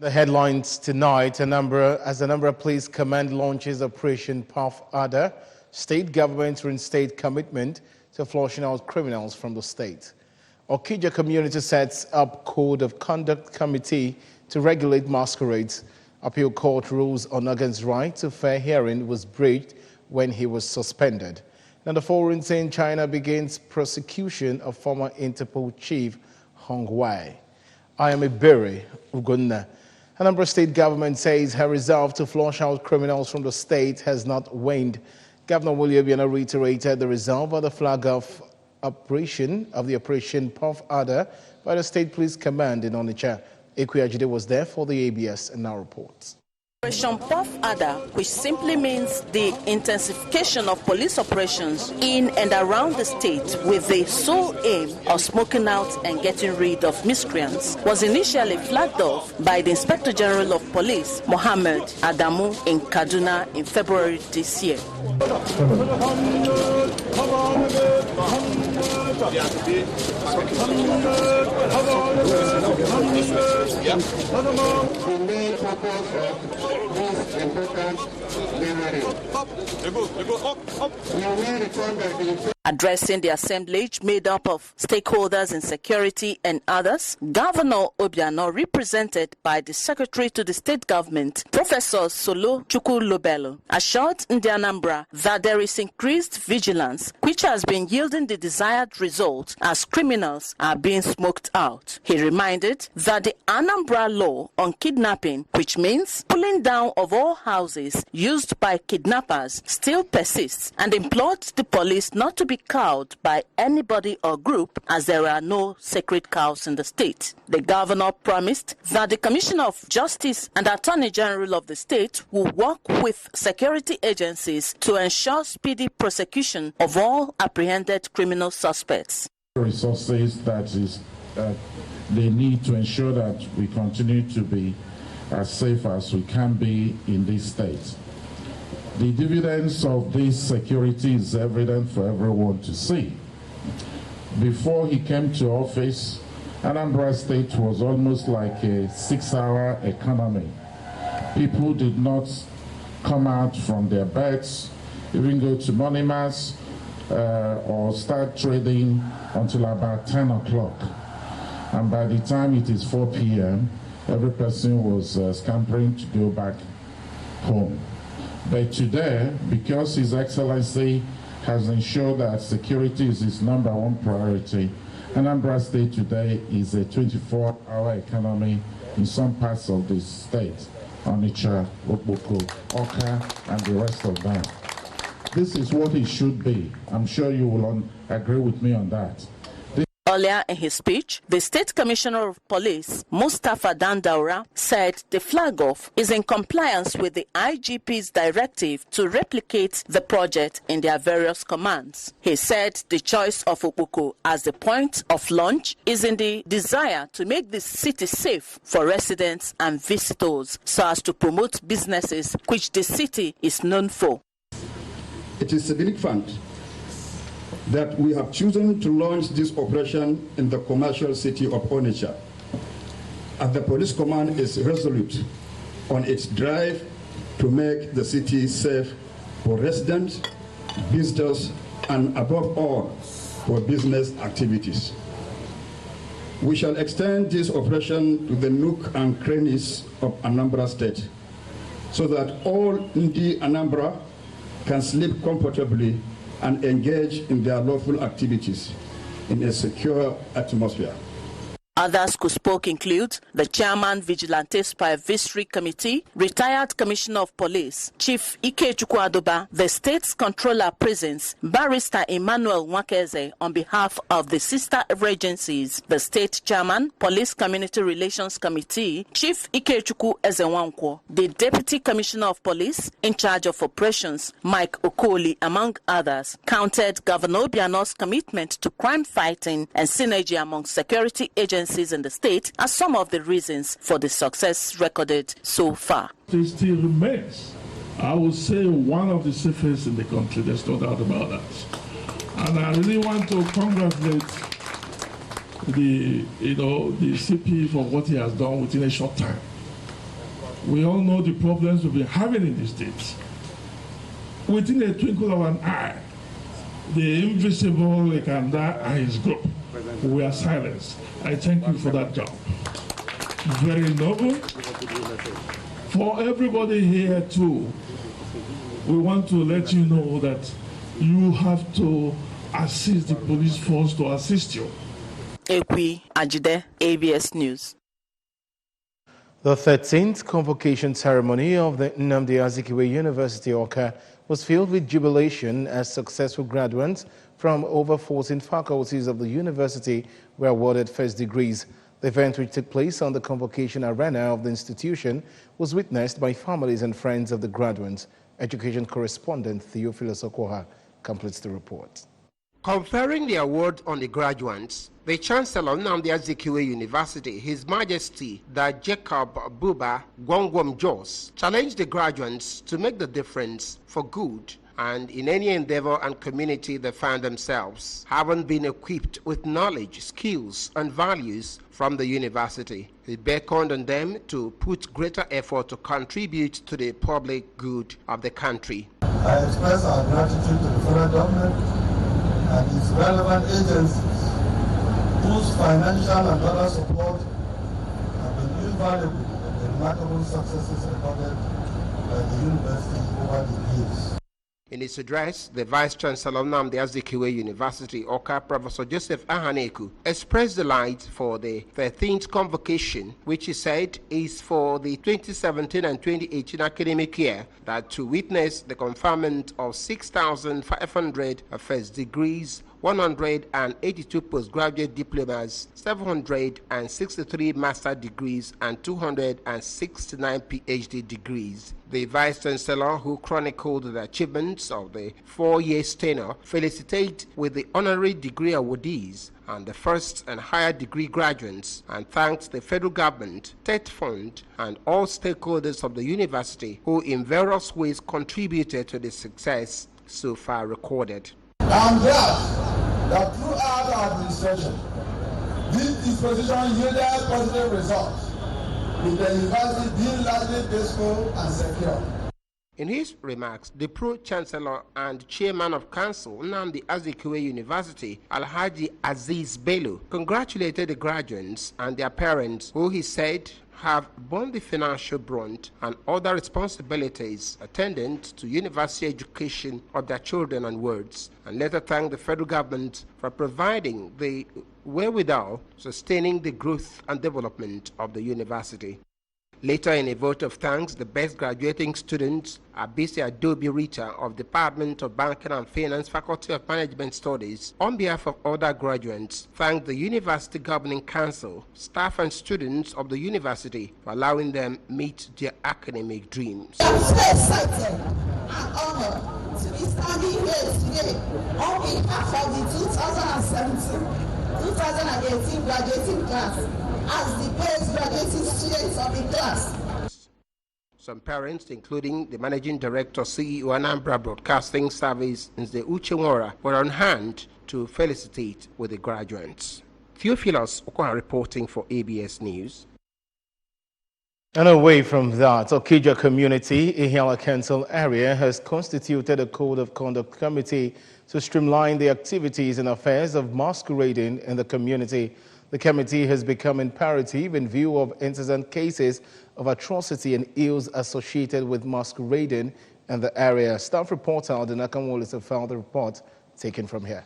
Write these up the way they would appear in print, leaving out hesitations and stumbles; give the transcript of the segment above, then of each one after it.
The headlines tonight, Anambra Police Command launches Operation Puff Adder. State government reinstate commitment to flushing out criminals from the state. Okija community sets up Code of Conduct Committee to regulate masquerades. Appeal court rules Onagan's right to fair hearing was breached when he was suspended. Now the foreign saying China begins prosecution of former Interpol chief Hong Wei. I am Iberi Ugunna. Anambra state government says her resolve to flush out criminals from the state has not waned. Governor William Biana reiterated the resolve of the flag of the Operation Puff Adder by the State Police Command in Onitsha. Ekwejide was there for the ABS and now reports. Operation Puff Adder, which simply means the intensification of police operations in and around the state with the sole aim of smoking out and getting rid of miscreants, was initially flagged off by the Inspector General of Police, Mohammed Adamu, in Kaduna in February this year. Addressing the assemblage made up of stakeholders in security and others, Governor Obiano, represented by the Secretary to the State Government, Professor Solo Chukwulobelo, assured Anambra that there is increased vigilance, which has been yielding the desired result as criminals are being smoked out. He reminded that the Anambra law on kidnapping, which means pulling down of all houses used by kidnappers, still persists, and implored the police not to be cowed by anybody or group, as there are no sacred cows in the state. The governor promised that the Commissioner of Justice and Attorney General of the state will work with security agencies to ensure speedy prosecution of all apprehended criminal suspects. Resources that is they need to ensure that we continue to be as safe as we can be in this state. The dividends of this security is evident for everyone to see. Before he came to office, Anambra State was almost like a 6-hour economy. People did not come out from their beds, even go to money mass, or start trading until about 10 o'clock. And by the time it is 4 p.m., every person was scampering to go back home. But today, because His Excellency has ensured that security is his #1 priority, Anambra State today is a 24-hour economy in some parts of the state, Onitsha, Okpoko, Oka, and the rest of them. This is what it should be. I'm sure you will agree with me on that. Earlier in his speech, the State Commissioner of Police, Mustafa Dandaura, said the flag-off is in compliance with the IGP's directive to replicate the project in their various commands. He said the choice of Okpoko as the point of launch is in the desire to make the city safe for residents and visitors so as to promote businesses which the city is known for. It is significant that we have chosen to launch this operation in the commercial city of Onitsha, as the police command is resolute on its drive to make the city safe for residents, visitors, and above all, for business activities. We shall extend this operation to the nook and crannies of Anambra State, so that all Ndi Anambra can sleep comfortably and engage in their lawful activities in a secure atmosphere. Others who spoke include the Chairman, Vigilante Supervisory Committee, retired Commissioner of Police, Chief Ikechukwu Adoba, the State's Controller Prisons, Barrister Emmanuel Nwakeze, on behalf of the sister agencies, the State Chairman, Police Community Relations Committee, Chief Ikechukwu Ezewankwo, the Deputy Commissioner of Police, in charge of operations, Mike Okoli, among others, counted Governor Obiano's commitment to crime fighting and synergy among security agencies in the state as some of the reasons for the success recorded so far. It still remains, I would say, one of the safest in the country. There's no doubt about that. And I really want to congratulate the CP for what he has done within a short time. We all know the problems we've been having in the states. Within a twinkle of an eye, the invisible Lekanda and his group were silenced. I thank you for that job. Very noble. For everybody here too, we want to let you know that you have to assist the police force to assist you. Ekwi Ajide, ABS News. The 13th convocation ceremony of the Nnamdi Azikiwe University Awka was filled with jubilation as successful graduates from over 14 faculties of the university were awarded first degrees. The event, which took place on the convocation arena of the institution, was witnessed by families and friends of the graduates. Education correspondent Theophilus Okoha completes the report. Conferring the award on the graduates, the Chancellor of Nnamdi Azikiwe University, His Majesty the Jacob Buba Gwangwam Jos, challenged the graduates to make the difference for good and in any endeavor and community they find themselves, having been equipped with knowledge, skills, and values from the university. He beckoned on them to put greater effort to contribute to the public good of the country. I express our gratitude to the federal government and its relevant agencies, whose financial and other support have been invaluable in the remarkable successes recorded by the university over the years. In his address, the Vice Chancellor of Nnamdi Azikiwe University, Awka, Professor Joseph Ahaneku, expressed delight for the 13th convocation, which he said is for the 2017 and 2018 academic year, that to witness the conferment of 6,500 first degrees, 182 postgraduate diplomas, 763 master degrees, and 269 PhD degrees. The Vice Chancellor, who chronicled the achievements of the 4-year tenure, felicitate with the honorary degree awardees and the first and higher degree graduates, and thanks the federal government, TET Fund, and all stakeholders of the university who in various ways contributed to the success so far recorded. I'm glad that throughout our administration, this disposition yielded positive results, with the university being largely peaceful and secure. In his remarks, the Pro-Chancellor and Chairman of Council, Nnamdi Azikiwe University, Alhaji Aziz Bello, congratulated the graduates and their parents, who he said have borne the financial brunt and other responsibilities attendant to university education of their children and wards, and later thanked the federal government for providing the wherewithal sustaining the growth and development of the university. Later, in a vote of thanks, the best graduating students, Abisi Adobe Rita of Department of Banking and Finance, Faculty of Management Studies, on behalf of other graduates, thanked the University Governing Council, staff and students of the university for allowing them meet their academic dreams. I'm so excited and honored to be standing here today on behalf of the 2017-2018 graduating class as the best graduating students of the class. Some parents, including the Managing Director, CEO, Anambra Broadcasting Service, Nze Uchenwora, were on hand to felicitate with the graduates. Theophilus Okoha reporting for ABS News. And away from that, Okija community, Ihiala Council area has constituted a Code of Conduct Committee to streamline the activities and affairs of masquerading in the community. The committee has become imperative in view of incessant cases of atrocity and ills associated with masquerading in the area. Staff reporter Aldenaka Wallace found the report taken from here.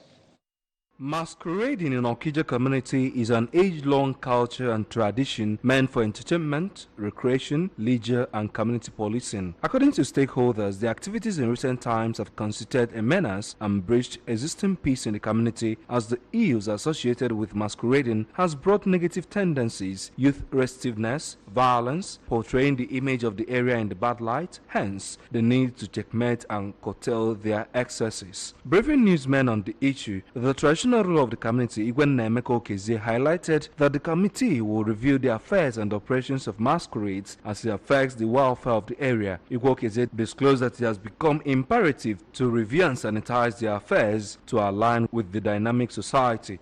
Masquerading in Okija community is an age-long culture and tradition meant for entertainment, recreation, leisure, and community policing. According to stakeholders, the activities in recent times have constituted a menace and breached existing peace in the community, as the ills associated with masquerading has brought negative tendencies, youth restiveness, violence, portraying the image of the area in the bad light, hence the need to checkmate and curtail their excesses. Briefing newsmen on the issue, the traditional rule of the community, Igwe Nemeko Okeze, highlighted that the committee will review the affairs and operations of masquerades as it affects the welfare of the area. Igwe Okeze disclosed that it has become imperative to review and sanitize their affairs to align with the dynamic society.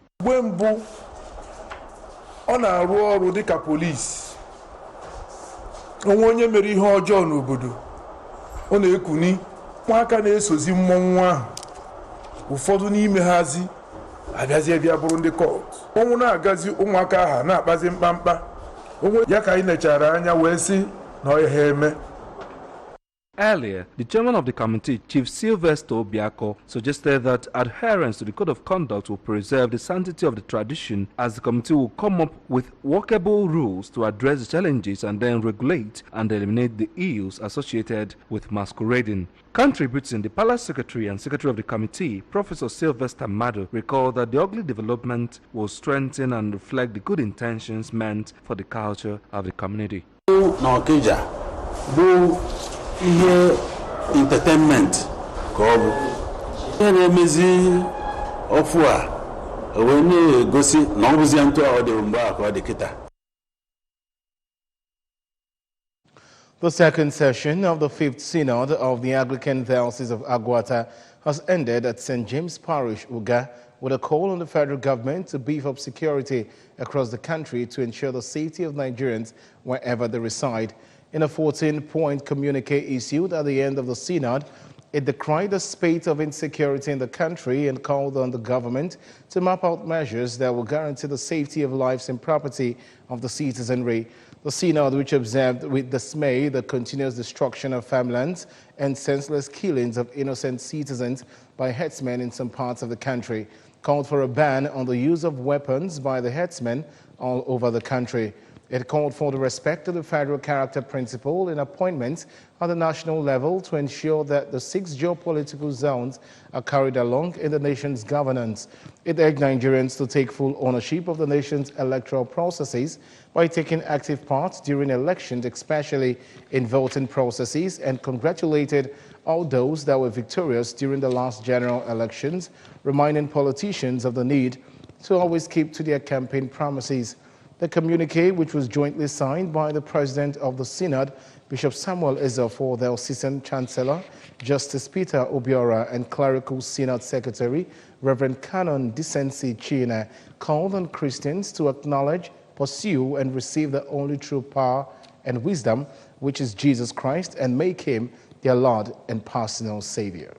On a road dịka police onwe onye mere ihe ọjọọ n'obodo ọ na-ekuni nwaka na-esozi mmọnwụ ahụ ụfọdụ n'ime hazi abịazie bịa bụrụ ndị kọt ọnwụ na-agazi ụmụaka aha na-akpazi mkpamkpa onwe ya ka anyị nechara anya wee sị na ọ ya eme. Earlier, the chairman of the committee, Chief Sylvester Obiako, suggested that adherence to the code of conduct will preserve the sanctity of the tradition, as the committee will come up with workable rules to address the challenges and then regulate and eliminate the ills associated with masquerading. Contributing, the Palace Secretary and Secretary of the committee, Professor Sylvester Mado, recalled that the ugly development will strengthen and reflect the good intentions meant for the culture of the community. Ihe entertainment ka ọ bụ ihe na-emezi ọfụ a wee na-egosi na ọ bụzi ntụ ọ dị mgbe a ka ọ dị kịta. The second session of the 5th Synod of the Anglican Diocese of Agwata has ended at St. James Parish, Uga, with a call on the federal government to beef up security across the country to ensure the safety of Nigerians wherever they reside. In a 14-point communique issued at the end of the synod, it decried the spate of insecurity in the country and called on the government to map out measures that will guarantee the safety of lives and property of the citizenry. The synod, which observed with dismay the continuous destruction of farmlands and senseless killings of innocent citizens by herdsmen in some parts of the country, called for a ban on the use of weapons by the herdsmen all over the country. It called for the respect of the federal character principle in appointments at the national level to ensure that the 6 geopolitical zones are carried along in the nation's governance. It urged Nigerians to take full ownership of the nation's electoral processes by taking active part during elections, especially in voting processes, and congratulated all those that were victorious during the last general elections, reminding politicians of the need to always keep to their campaign promises. The communique, which was jointly signed by the President of the Synod, Bishop Samuel Ezeofor, the Diocesan Chancellor, Justice Peter Obiora, and Clerical Synod Secretary, Reverend Canon Decency China, called on Christians to acknowledge, pursue, and receive the only true power and wisdom, which is Jesus Christ, and make him their Lord and personal Savior.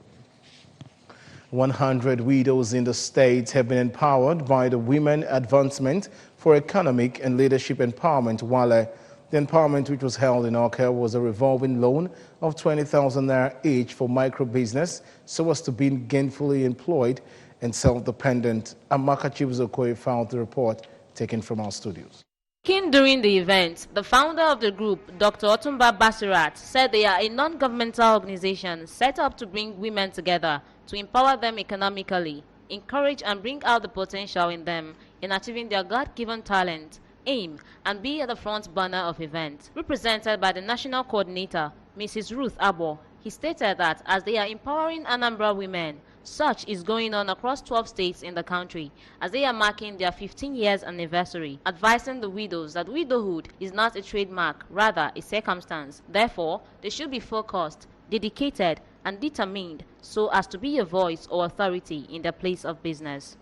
100 widows in the state have been empowered by the Women Advancement for Economic and Leadership Empowerment, while the empowerment, which was held in Oka, was a revolving loan of 20,000 naira each for micro-business so as to be gainfully employed and self-dependent. Amaka Chibuzokoye filed the report taken from our studios. Speaking during the event, the founder of the group, Dr. Otumba Basirat, said they are a non-governmental organization set up to bring women together, to empower them economically, encourage and bring out the potential in them in achieving their God-given talent, aim, and be at the front burner of events. Represented by the national coordinator, Mrs. Ruth Abo, he stated that as they are empowering Anambra women, such is going on across 12 states in the country as they are marking their 15 years anniversary, advising the widows that widowhood is not a trademark, rather a circumstance. Therefore, they should be focused, dedicated, and determined so as to be a voice or authority in their place of business.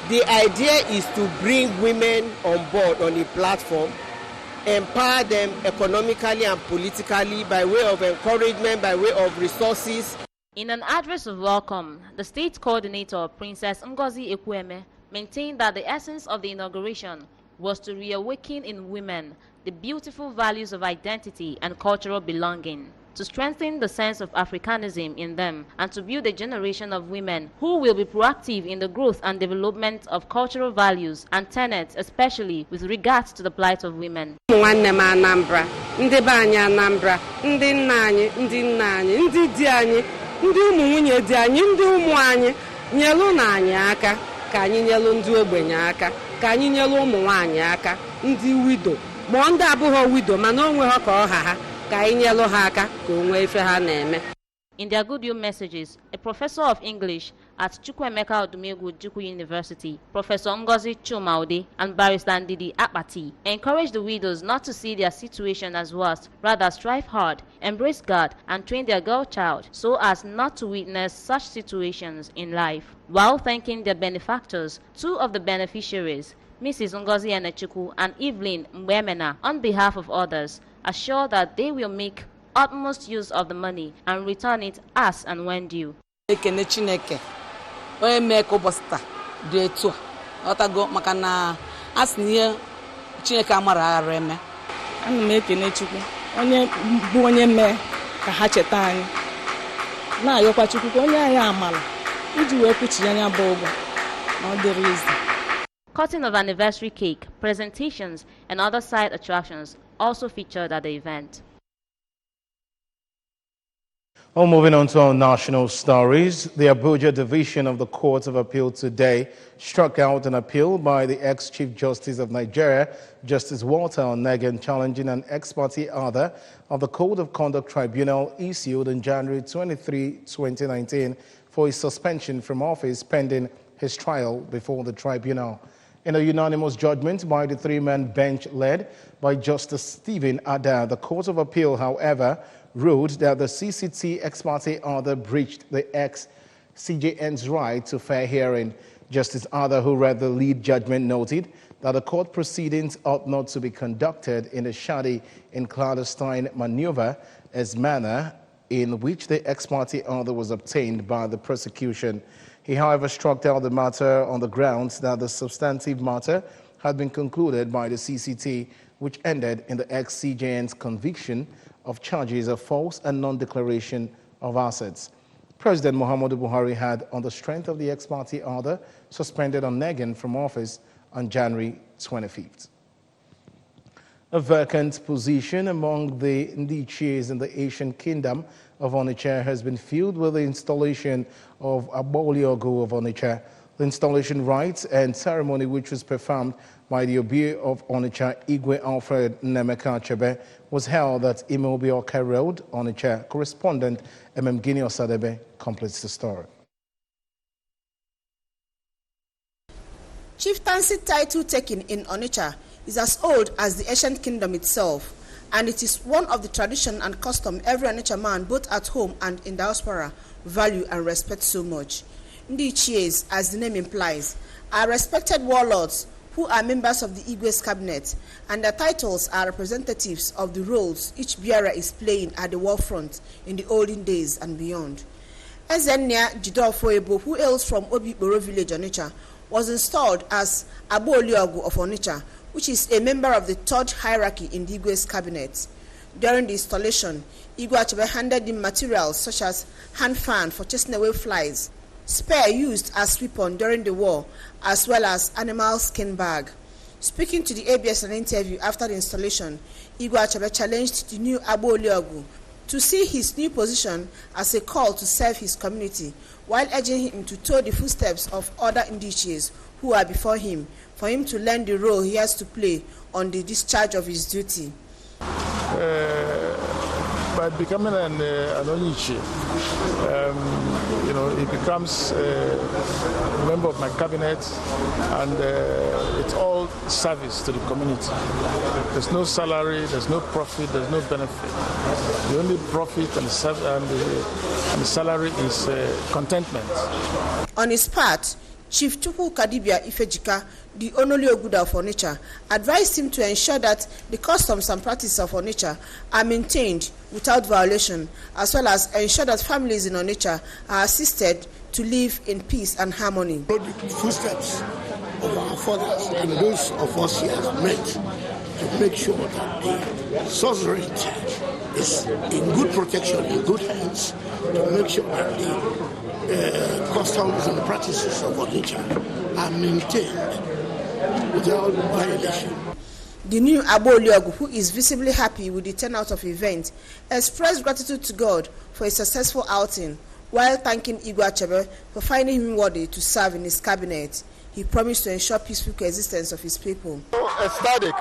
The idea is to bring women on board on a platform, empower them economically and politically by way of encouragement, by way of resources. In an address of welcome, the state coordinator, Princess Ngozi Ekweme, maintained that the essence of the inauguration was to reawaken in women the beautiful values of identity and cultural belonging, to strengthen the sense of Africanism in them, and to build a generation of women who will be proactive in the growth and development of cultural values and tenets, especially with regards to the plight of women. Anambra, ndị be anyị Anambra, ndị nna anyị, ndị nna anyị, ndị di anyị, ndị ụmụ nwunye di anyị, ndị ụmụ anyị, nyelu na anyị aka, ka anyị nyelu ndị ogbenye aka, ka anyị nyelu ụmụ nwaanyị aka, ndị widow, ma ndị abụghị widow mana onwe ha ka ọ ha. In their good news messages, a professor of English at Chukwuemeka Odumegwu Jukwu University, Professor Ngozi Chumaude, and Barrister Ndidi Akpati, encouraged the widows not to see their situation as worse, rather strive hard, embrace God, and train their girl child so as not to witness such situations in life. While thanking their benefactors, two of the beneficiaries, Mrs. Ngozi Enechukwu and Evelyn Mbemena, on behalf of others, assure that they will make utmost use of the money and return it as and when due. Ekene Chineke onye mee ka ụbọchị taa dị etu a ọtago maka na asịnye Chineke amara aghara eme. Ana m ekene Chukwu onye bụ onye mee ka ha cheta anyị na-ayọkwa Chukwu ka onye anyị amala iji wee kwuchi anya bụ ụgwọ na ọ dịrị izi. Cutting of anniversary cake, presentations, and other side attractions also featured at the event. Well, moving on to our national stories, the Abuja Division of the Court of Appeal today struck out an appeal by the ex-Chief Justice of Nigeria, Justice Walter Onnoghen, challenging an ex parte order of the Code of Conduct Tribunal issued on January 23, 2019 for his suspension from office pending his trial before the tribunal. In a unanimous judgment by the three-man bench led by Justice Stephen Ada, the Court of Appeal, however, ruled that the CCT ex parte order breached the ex-CJN's right to fair hearing. Justice Ada, who read the lead judgment, noted that the court proceedings ought not to be conducted in a shoddy and clandestine maneuver as manner in which the ex parte order was obtained by the prosecution. He, however, struck out the matter on the grounds that the substantive matter had been concluded by the CCT, which ended in the ex-CJN's conviction of charges of false and non-declaration of assets. President Muhammadu Buhari had, on the strength of the ex parte order, suspended Onnoghen from office on January 25th. A vacant position among the Ndichis in the Asian Kingdom of Onitsha has been filled with the installation of Abo Iago of Onitsha. The installation rites and ceremony, which was performed by the Obi of Onitsha, Igwe Alfred Nemeka, was held at Imobioka Road, Onitsha. Correspondent Gini Osadebe completes the story. Chieftaincy title taken in Onitsha is as old as the ancient kingdom itself, and it is one of the tradition and custom every Onitsha man, both at home and in diaspora, value and respect so much. Ndichies, as the name implies, are respected warlords who are members of the Igwe's cabinet, and their titles are representatives of the roles each bearer is playing at the war front in the olden days and beyond. Ezenia Jidofo Ebo, who hails from Obiboro village, Onitsha, was installed as Abo Iago of Onitsha, which is a member of the third hierarchy in the Igwe's cabinet. During the installation, Igwe Achebe handed him materials such as hand fan for chasing away flies, spear used as weapon during the war, as well as animal skin bag. Speaking to the ABS in an interview after the installation, Igwe Achebe challenged the new Abo Iago to see his new position as a call to serve his community, while urging him to toe the footsteps of other Ndichis who are before him, for him to learn the role he has to play on the discharge of his duty. By becoming an Onitsha, he becomes a member of my cabinet, and it's all service to the community. There's no salary, there's no profit, there's no benefit. The only profit and the salary is contentment. On his part, Chief Tupu Kadibia Ifejika, the Onoli Oguda of Onitsha, advised him to ensure that the customs and practices of Onitsha are maintained without violation, as well as ensure that families in Onitsha are assisted to live in peace and harmony. The footsteps of our fathers and those of us here meant to make sure that the sovereignty is in good protection, in good hands, to make sure that the customs and practices of Onitsha are maintained without violation. The new Abo Iago, who is visibly happy with the turnout of the event, expressed gratitude to God for a successful outing, while thanking Igwe Achebe for finding him worthy to serve in his cabinet. He promised to ensure peaceful coexistence of his people. Ecstatic,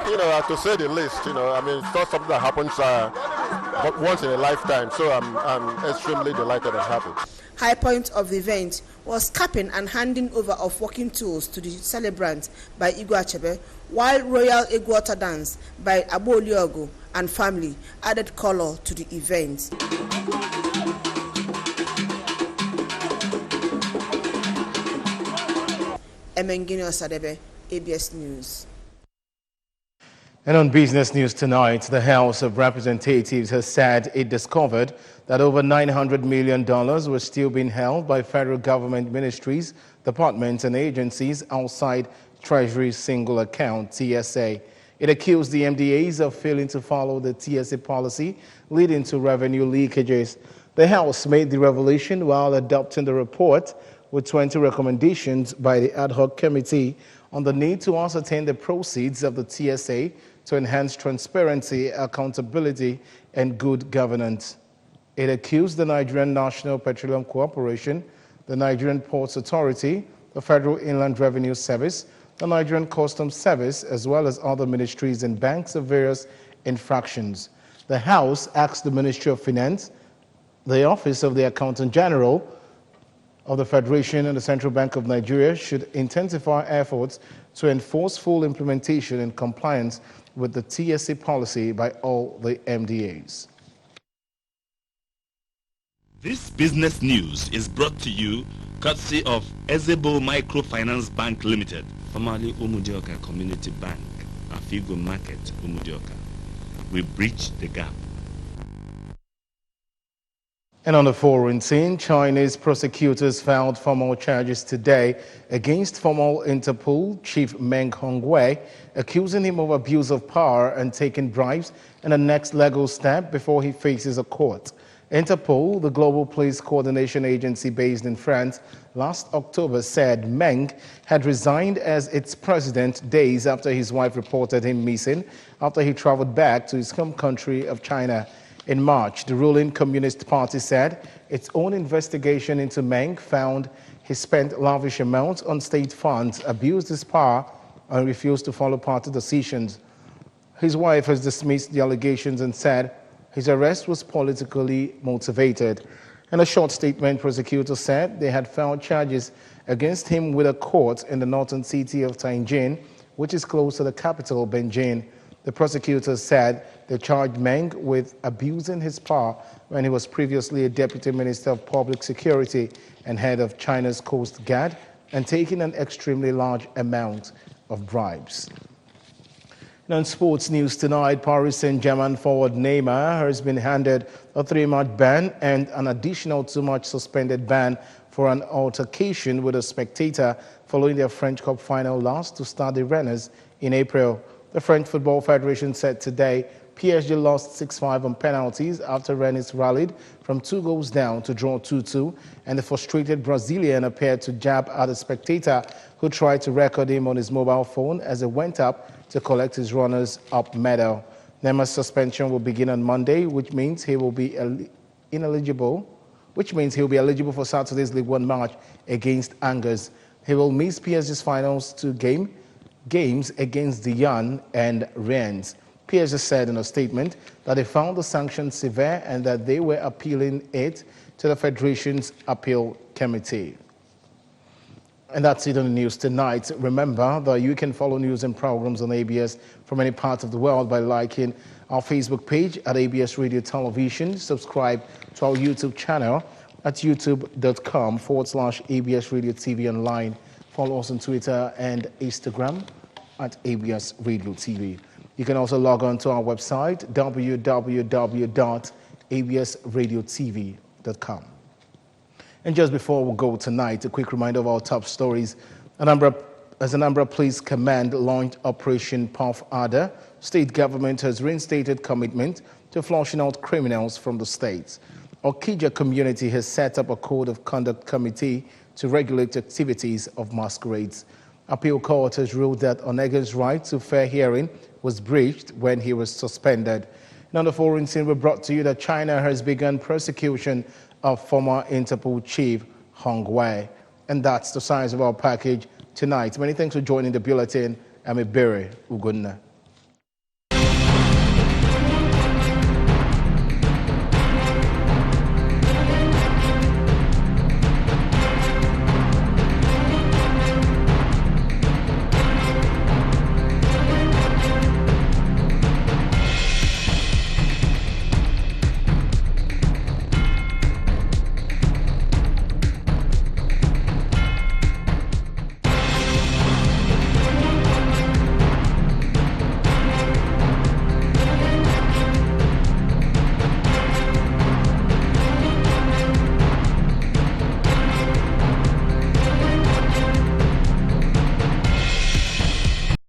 to say the least. It's not something that happens but once in a lifetime. So I'm extremely delighted and happy. High point of the event was capping and handing over of working tools to the celebrant by Igwe Achebe, while Royal Egwater dance by Abo Iago and family added color to the event. Gini Osadebe, ABS News. And on business news tonight, the House of Representatives has said it discovered that over $900 million was still being held by federal government ministries, departments and agencies outside Treasury's single account, TSA. It accused the MDAs of failing to follow the TSA policy, leading to revenue leakages. The House made the revelation while adopting the report with 20 recommendations by the ad hoc committee on the need to ascertain the proceeds of the TSA to enhance transparency, accountability, and good governance. It accused the Nigerian National Petroleum Corporation, the Nigerian Ports Authority, the Federal Inland Revenue Service, the Nigerian Customs Service, as well as other ministries and banks of various infractions. The House asked the Ministry of Finance, the Office of the Accountant General of the Federation and the Central Bank of Nigeria should intensify efforts to enforce full implementation and compliance with the TSA policy by all the MDAs. This business news is brought to you courtesy of Abo Microfinance Bank Limited, formerly Umudioka Community Bank, Afigo Market, Umudioka. We bridge the gap. And on the foreign scene, Chinese prosecutors filed formal charges today against former Interpol chief Meng Hongwei, accusing him of abuse of power and taking bribes in the next legal step before he faces a court. Interpol, the global police coordination agency based in France, last October said Meng had resigned as its president days after his wife reported him missing after he traveled back to his home country of China. In March, the ruling Communist Party said its own investigation into Meng found he spent lavish amounts on state funds, abused his power, and refused to follow party decisions. His wife has dismissed the allegations and said his arrest was politically motivated. In a short statement, prosecutors said they had filed charges against him with a court in the northern city of Tianjin, which is close to the capital, Beijing. The prosecutors said they charged Meng with abusing his power when he was previously a deputy minister of public security and head of China's Coast Guard and taking an extremely large amount of bribes. Now in sports news tonight, Paris Saint-Germain forward Neymar has been handed a 3-match ban and an additional 2-match suspended ban for an altercation with a spectator following their French Cup final loss to Stade Rennes in April. The French Football Federation said today PSG lost 6-5 on penalties after Rennes rallied from 2 goals down to draw 2-2, and the frustrated Brazilian appeared to jab at a spectator who tried to record him on his mobile phone as he went up to collect his runners-up medal. Neymar's suspension will begin on Monday, which means he will be eligible for Saturday's League One match against Angers. He will miss PSG's finals 2 games against Dijon and Rennes. PSG said in a statement that they found the sanction severe and that they were appealing it to the Federation's Appeal Committee. And that's it on the news tonight. Remember that you can follow news and programs on ABS from any part of the world by liking our Facebook page at ABS Radio Television. Subscribe to our YouTube channel at youtube.com/ABS Radio TV Online. Follow us on Twitter and Instagram at ABS Radio TV. You can also log on to our website, www.absradiotv.com. And just before we go tonight, a quick reminder of our top stories. Anambra Police Command launched Operation Puff Adder. State government has reinstated commitment to flushing out criminals from the state. Okija community has set up a code of conduct committee to regulate activities of masquerades. Appeal court has ruled that Onega's right to fair hearing was breached when he was suspended. And on the foreign scene, we brought to you that China has begun prosecution of former Interpol chief Hongwei. And that's the size of our package tonight. Many thanks for joining the bulletin. I'm Ebere Ugunna.